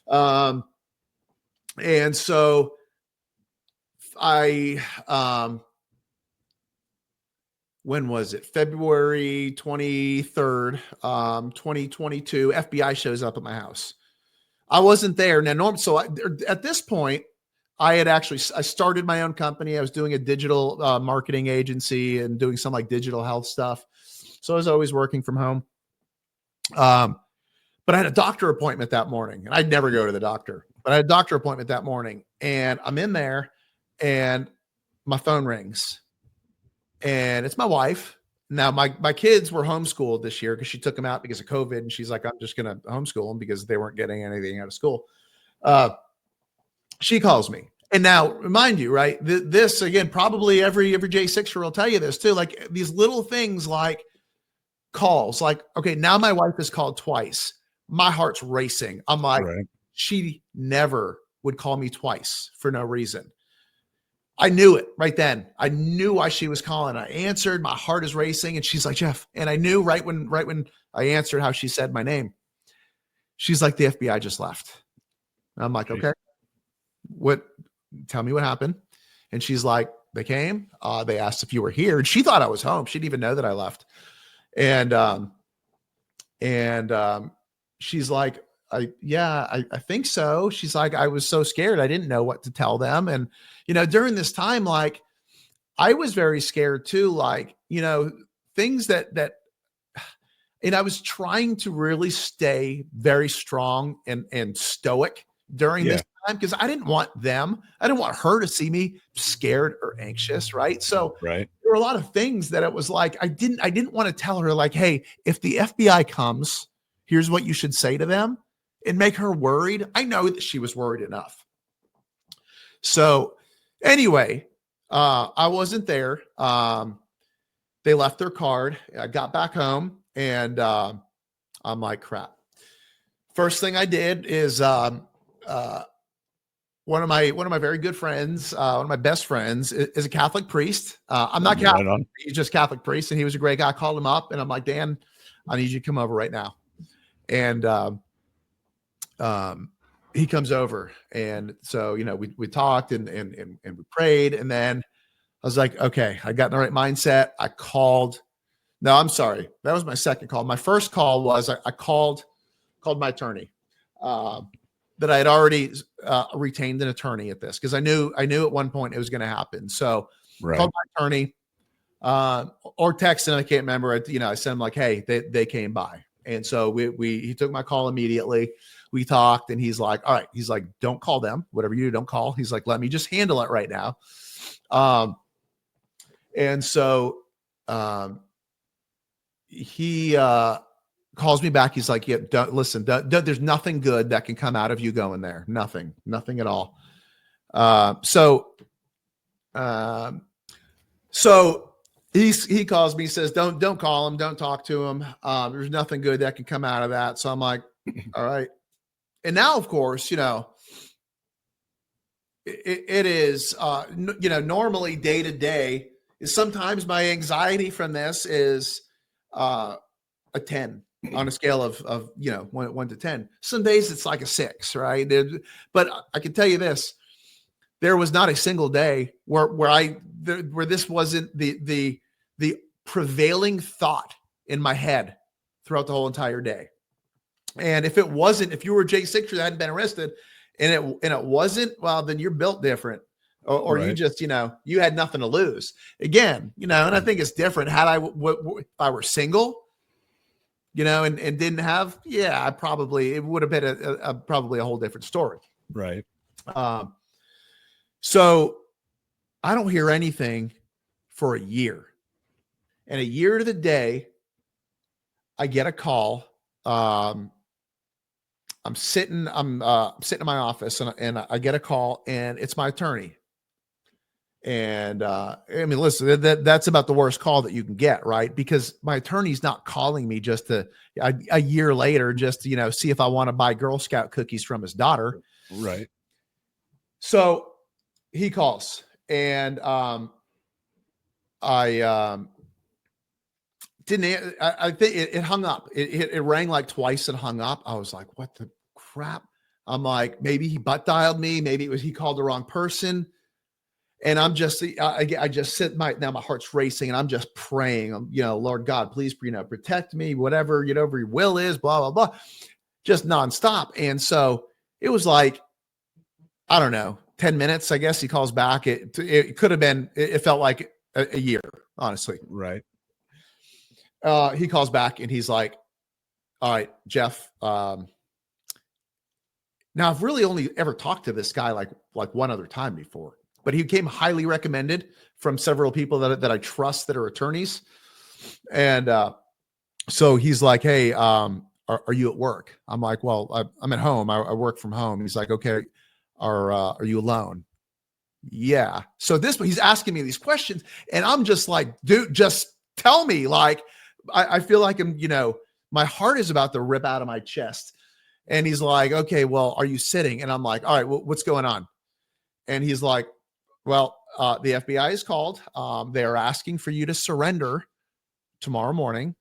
And so when was it? February 23rd, 2022, FBI shows up at my house. I wasn't there. Now, at this point, I started my own company. I was doing a digital marketing agency and doing some like digital health stuff. So I was always working from home. But I had a doctor appointment that morning, and I'd never go to the doctor, but I had a doctor appointment that morning, and I'm in there and my phone rings, and it's my wife. Now my kids were homeschooled this year because she took them out because of COVID. And she's like, I'm just going to homeschool them because they weren't getting anything out of school. She calls me. And now remind you, right? This again, probably every J6er will tell you this too. Like these little things like calls, like, okay, now my wife has called twice. My heart's racing. I'm like, She never would call me twice for no reason. I knew it right then. I knew why she was calling. I answered. My heart is racing. And she's like, Jeff. And I knew right when I answered how she said my name. She's like, the FBI just left. And I'm like, okay, tell me what happened. And she's like, they came, they asked if you were here. And she thought I was home. She didn't even know that I left. And she's like, I think so. She's like, I was so scared. I didn't know what to tell them. And, during this time, like I was very scared too. Like, things that, and I was trying to really stay very strong and stoic during this time because I didn't want her to see me scared or anxious. Right. So there were a lot of things that it was like, I didn't want to tell her like, hey, if the FBI comes, here's what you should say to them and make her worried. I know that she was worried enough. So anyway, I wasn't there. They left their card. I got back home and I'm like, crap. First thing I did is one of my very good friends, one of my best friends is a Catholic priest. I'm not Catholic. He's just Catholic priest. And he was a great guy. I called him up and I'm like, Dan, I need you to come over right now. And he comes over. And so, we talked and we prayed. And then I was like, okay, I got in the right mindset. I called. No, I'm sorry. That was my second call. My first call was I called my attorney. That I had already retained an attorney at this because I knew at one point it was going to happen. So called my attorney or texted him. I can't remember. I sent him like, hey, they came by. And so he took my call immediately. We talked and he's like, all right. He's like, don't call them. Whatever you do, don't call. He's like, let me just handle it right now. And so he calls me back. He's like, yeah, listen, there's nothing good that can come out of you going there. Nothing at all. So he calls me, says, don't call him. Don't talk to him. There's nothing good that can come out of that. So I'm like, all right. And now, of course, it is, normally day to day is sometimes my anxiety from this is a 10. On a scale of 1 to 10. Some days it's like a 6, right? But I can tell you this: there was not a single day where this wasn't the prevailing thought in my head throughout the whole entire day. And if you were a J6er that hadn't been arrested, and it wasn't, well, then you're built different, or you just you had nothing to lose. Again, and I think it's different. Had if I were single. And didn't have, it would have been probably a whole different story. Right. So I don't hear anything for a year. And a year to the day, I get a call. I'm sitting in my office and I get a call and it's my attorney. And listen, that's about the worst call that you can get, right? Because my attorney's not calling me just a year later, just to, see if I want to buy Girl Scout cookies from his daughter. Right. So he calls and I think it hung up. It rang like twice and hung up. I was like, what the crap? I'm like, maybe he butt dialed me. Maybe it was, he called the wrong person. And I'm just, I just sit now my heart's racing and I'm just praying, Lord God, please, protect me, whatever your will is, blah, blah, blah, just nonstop. And so it was like, I don't know, 10 minutes, I guess he calls back. It could have been, it felt like a year, honestly. Right. He calls back and he's like, all right, Jeff, now I've really only ever talked to this guy like one other time before, but he came highly recommended from several people that I trust that are attorneys. And so he's like, hey, are you at work? I'm like, well, I'm at home. I work from home. He's like, okay, are you alone? Yeah. So he's asking me these questions and I'm just like, dude, just tell me. Like, I feel like my heart is about to rip out of my chest. And he's like, okay, well, are you sitting? And I'm like, all right, well, what's going on? And he's like, well, the FBI is called. They are asking for you to surrender tomorrow morning.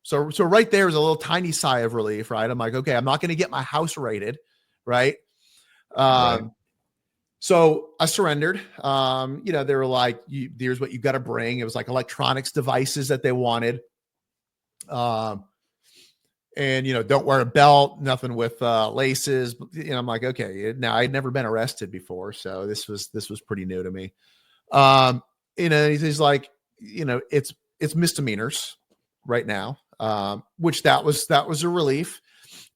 So right there is a little tiny sigh of relief, right? I'm like, okay, I'm not going to get my house raided, right? Right. So I surrendered. They were like, here's what you got to bring. It was like electronics devices that they wanted. And, don't wear a belt, nothing with laces. I'm like, okay. Now I'd never been arrested before. So this was pretty new to me. He's like, it's misdemeanors right now. Which that was a relief.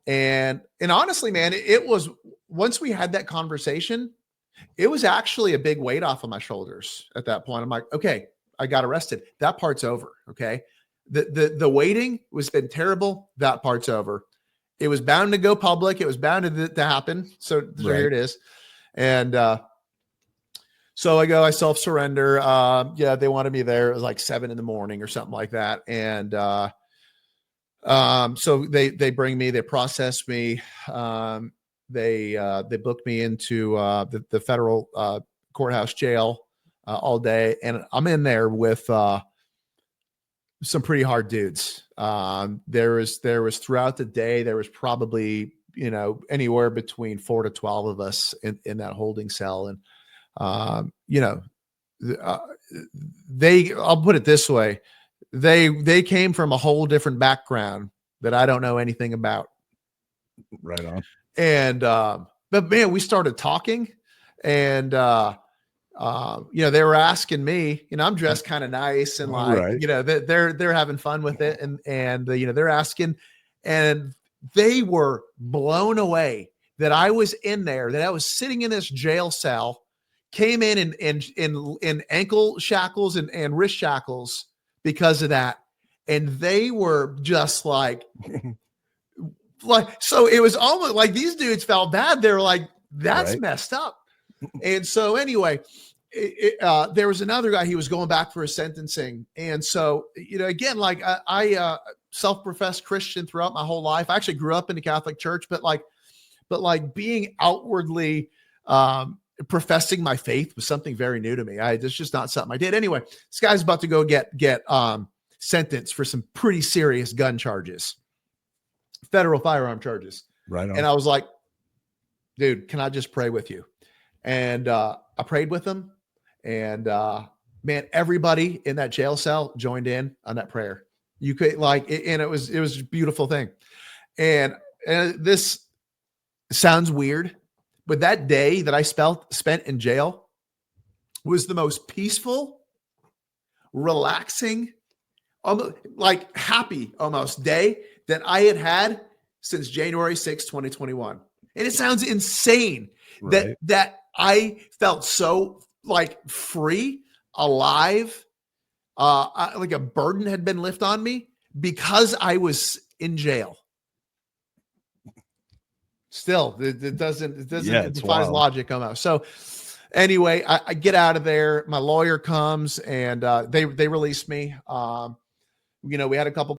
And honestly, man, it was, once we had that conversation, it was actually a big weight off of my shoulders at that point. I'm like, okay, I got arrested. That part's over. Okay. The waiting was been terrible. That part's over. It was bound to go public. It was bound to happen. So Right. Here it is. And so I self-surrender. They wanted me there. It was like 7 a.m. or something like that. And so they bring me, they process me. They booked me into the federal courthouse jail all day. And I'm in there with some pretty hard dudes. There was throughout the day, there was probably, anywhere between 4 to 12 of us in that holding cell. And, I'll put it this way. They came from a whole different background that I don't know anything about. Right on. And, but man, we started talking and, they were asking me, I'm dressed kind of nice and like, Right. they're having fun with it. And they're asking, and they were blown away that I was in there, that I was sitting in this jail cell, came in ankle shackles and wrist shackles because of that. And they were just like, so it was almost like these dudes felt bad. They were like, that's right. messed up. And so anyway, there was another guy, he was going back for his sentencing. And so, again, like I self-professed Christian throughout my whole life. I actually grew up in the Catholic Church, but being outwardly professing my faith was something very new to me. It's just not something I did. Anyway, this guy's about to go get sentenced for some pretty serious gun charges, federal firearm charges. Right on. And I was like, dude, can I just pray with you? And I prayed with him. And man, everybody in that jail cell joined in on that prayer. You could and it was a beautiful thing. And this sounds weird, but that day that I spent in jail was the most peaceful, relaxing, like happy almost day that I had since January 6th, 2021. And it sounds insane that I felt so like free, alive, like a burden had been lifted on me because I was in jail. Still, it doesn't it defies logic almost. So anyway, I get out of there. My lawyer comes and they released me. We had a couple